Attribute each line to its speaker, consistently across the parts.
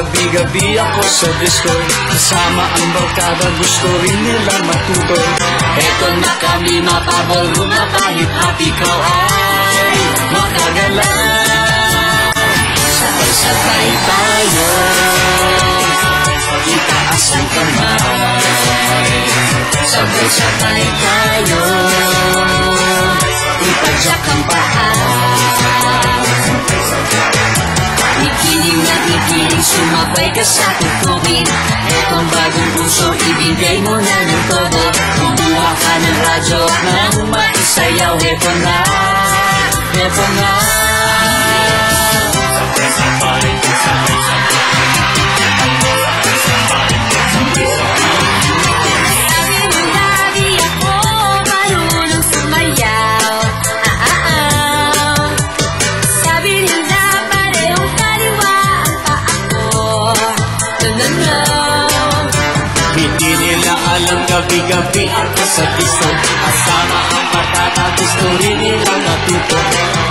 Speaker 1: gabi-gabi ako sa disco. Kasama ang barkada, gusto rin nila matuto. Eto na kami mapaballroom na kahit at ikaw ay makagala. Sabay-sabay tayo, itaas ang kamay. Sabay-sabay tayo, ipadyak ang paa. Ikiling na ikiling, sumabay ka sa tutugin. Etong bagong puso, ibigay mo na ng todo. Kumuha ka ng radyo nang maisayaw. Eto na, eto na. Hindi nila alam gabi-gabi ako sa piso. Kasama ang patata, gusto rin nila matuto.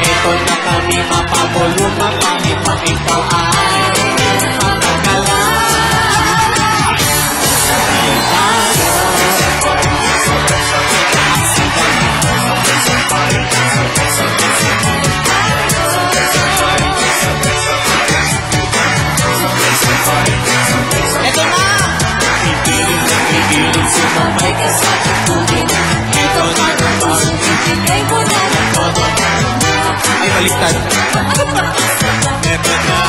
Speaker 1: Eto na kami mapabulong, mapangit pa ikaw ay makakala. Sabay tayo, eto na! Sumabay ka sa tutugin. Ito na ang puso, ibigay mo na ng todo. Ay, baliktad. Eto na, eto na.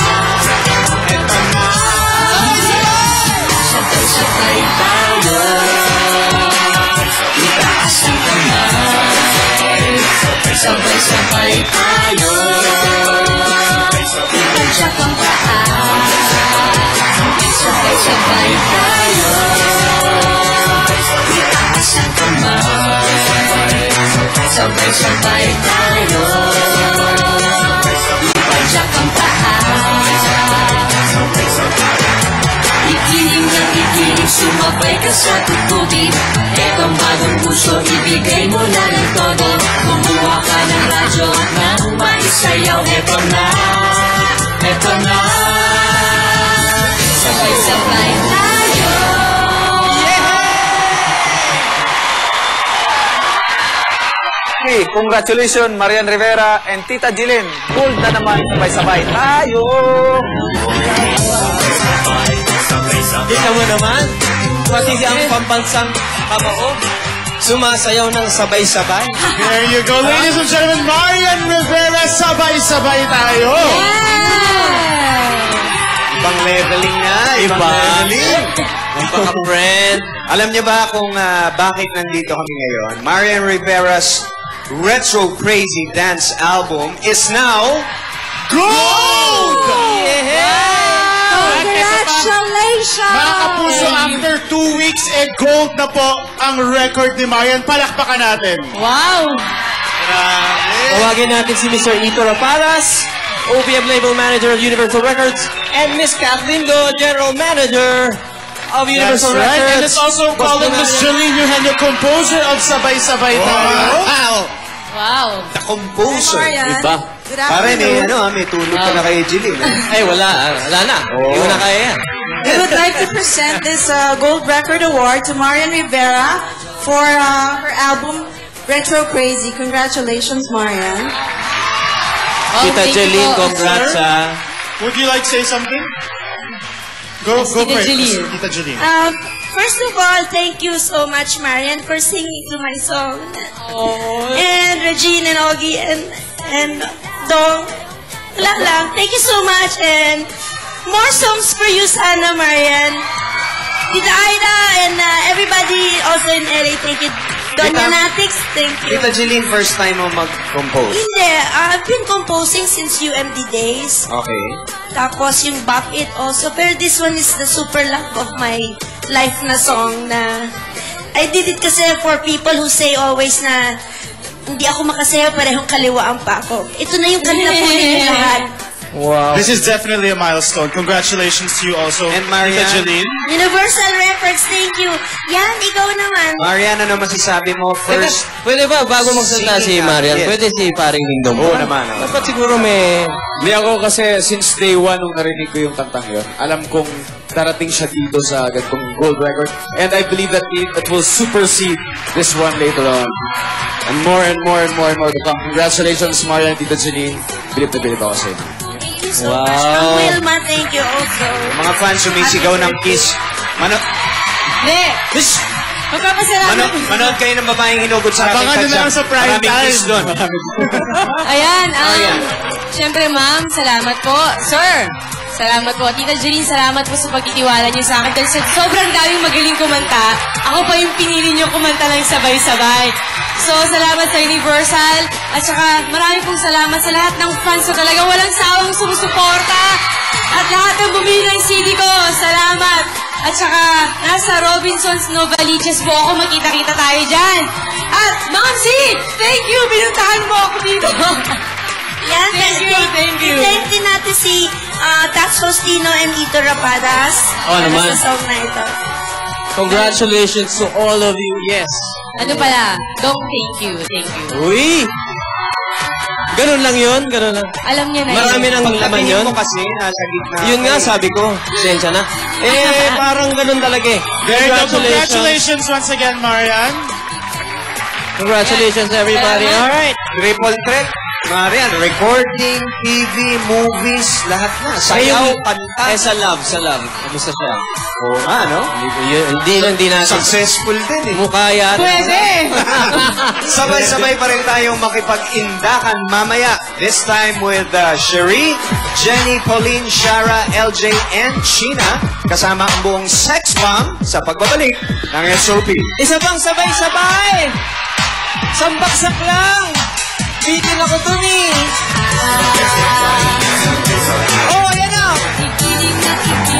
Speaker 1: Sabay-sabay tayo, itaas ang kamay. Sabay-sabay tayo, ipadyak ang paa. Sabay-sabay tayo, itaas ang kamay. Sabay-sabay tayo, ipadyak ang paa. Ikiling na ikiling, sumabay ka sa tutugin. Etong bagong puso, ibigay mo na ng todo. Kumuha ka ng radyo nang maisayaw. Eto na, eto na. Sabay-sabay tayo.
Speaker 2: Okay, congratulations Marian Rivera and Tita Jilin. Gold na naman, sabay-sabay tayo.
Speaker 3: Kita mo naman, pati ang pambansang kamao, sumasayaw ng sabay-sabay.
Speaker 4: There you go, ladies and gentlemen, Marian Rivera, sabay-sabay tayo.
Speaker 3: Ibang leveling na, ibang leveling. Mga-friend. Alam niyo ba kung bakit nandito kami ngayon? Marian Rivera's Retro Crazy Dance album is now gold!
Speaker 5: Congratulations!
Speaker 4: Mga kapuso, after 2 weeks, gold na po ang record ni Marian. Palakpakan natin.
Speaker 5: Wow!
Speaker 3: Tawagin natin si Mr. Ito Raparas, OPM Label Manager of Universal Records, and Miss Kathleen Go, General Manager of Universal Records.
Speaker 4: And it's also calling Miss Jolene Eugenio, composer of Sabay-Sabay Tayo.
Speaker 3: Wow!
Speaker 5: Wow!
Speaker 3: The composer.
Speaker 5: Diba?
Speaker 3: Pare, may tulog ka na kay Jilin. Ay, wala na. Hindi ko na kaya yan.
Speaker 6: We would like to present this Gold Record Award to Marian Rivera for her album Retro Crazy. Congratulations, Marian.
Speaker 3: Tita Jilin, congrats ha.
Speaker 4: Would you like to say something? Go for it, Tita Jilin.
Speaker 6: First of all, thank you so much, Marian, for singing to my song. And Regine and Augie and Dong. Wala lang. Thank you so much. And more songs for you, sana, Marian. Tita Aida and everybody also in LA, thank you. Don Manatics, thank you.
Speaker 3: Tita Jilin, first time mo mag-compose?
Speaker 6: Hindi. I've been composing since UMD days.
Speaker 3: Okay.
Speaker 6: Tapos yung Bop It also. Pero this one is the super love of my life na song na I did it kasi for people who say always na hindi ako makasayaw, parehong kaliwaan pa ako. Ito na yung kanilang ulit lahat.
Speaker 2: Wow.
Speaker 4: This is definitely a milestone. Congratulations to you also,
Speaker 3: And Marian.
Speaker 4: Tita Jeline.
Speaker 6: Universal Records, thank you. Yan, ikaw naman.
Speaker 3: Marian, ano masasabi mo first?
Speaker 7: Pwede ba, bago magsalita si
Speaker 3: Singing,
Speaker 7: Marian,
Speaker 3: yes.
Speaker 7: pwede si Paring Dingdong?
Speaker 3: Oo naman, oo.
Speaker 7: Dapat siguro may...
Speaker 2: Hindi ako kasi since day one nung narinig ko yung kantang yun, alam kong darating siya dito sa ganitong gold record. And I believe that it will supersede this one later on. And more and more and more and more to come. Congratulations, Marian and Tita Jeline. Bilib na bilib ako sa inyo.
Speaker 6: Thank you so much. Ang Wilma, thank you also.
Speaker 3: Mga fans sumisigaw ng kiss.
Speaker 5: Hindi. Magpapasalamat.
Speaker 3: Manood kayo ng babaeng hinugot sa ating
Speaker 4: Abangan nyo na lang sa prime
Speaker 3: Maraming
Speaker 4: time.
Speaker 3: kiss doon.
Speaker 5: Ayan,
Speaker 3: Ayan.
Speaker 5: Siyempre, ma'am, salamat po. Sir, salamat po. Tita Jeline, salamat po sa pagtitiwala niyo sa akin. Dahil sobrang daming magaling kumanta. Ako pa yung pinili niyo kumanta lang sabay-sabay. So, salamat sa Universal. At saka, marami pong salamat sa lahat ng fans ko. Talagang walang sawang sumusuporta. At lahat ng bumili ng CD ko. Salamat. At saka, nasa Robinson's Novaliches po ako. Makita-kita tayo dyan. At, Ma'am C, thank you. Pinuntahan mo ako dito.
Speaker 6: Yan,
Speaker 5: Thank you.
Speaker 6: Thank din natin si Tax Faustino and Ito Rapadas.
Speaker 7: Oo naman.
Speaker 6: Sa song na ito.
Speaker 7: Congratulations to all of you. Yes.
Speaker 5: Ano pala? Dong, thank you. Thank you.
Speaker 7: Uy! Ganun lang yun, ganun lang.
Speaker 5: Alam niya na
Speaker 7: Marami
Speaker 5: yun.
Speaker 7: nang laman
Speaker 3: Pagtatingin
Speaker 7: yun.
Speaker 3: mo kasi, nasa gitna.
Speaker 7: Yun nga, sabi ko. Sensya na. Parang ganun talaga eh.
Speaker 4: There you go. Congratulations once again, Marian.
Speaker 7: Congratulations everybody.
Speaker 5: Salamat.
Speaker 7: Alright.
Speaker 3: Triple threat. Marian, recording, TV, movies, lahat na. Sayaw, kanta.
Speaker 7: Sa love. Kamusta siya?
Speaker 3: Oo nga, no?
Speaker 7: Hindi natin.
Speaker 3: Successful din eh.
Speaker 7: Mukha yan.
Speaker 5: Pwede!
Speaker 3: Sabay-sabay pa rin tayong makipag-indakan mamaya. This time with Cherie, Jenny, Pauline, Shara, LJ, and Sheena. Kasama ang buong sex bomb sa pagbabalik ng SOP.
Speaker 7: Isa pang sabay-sabay! Sambaksak lang! Bitin ako dun eh! Oh, yan na!
Speaker 1: Kikinig na kikinig.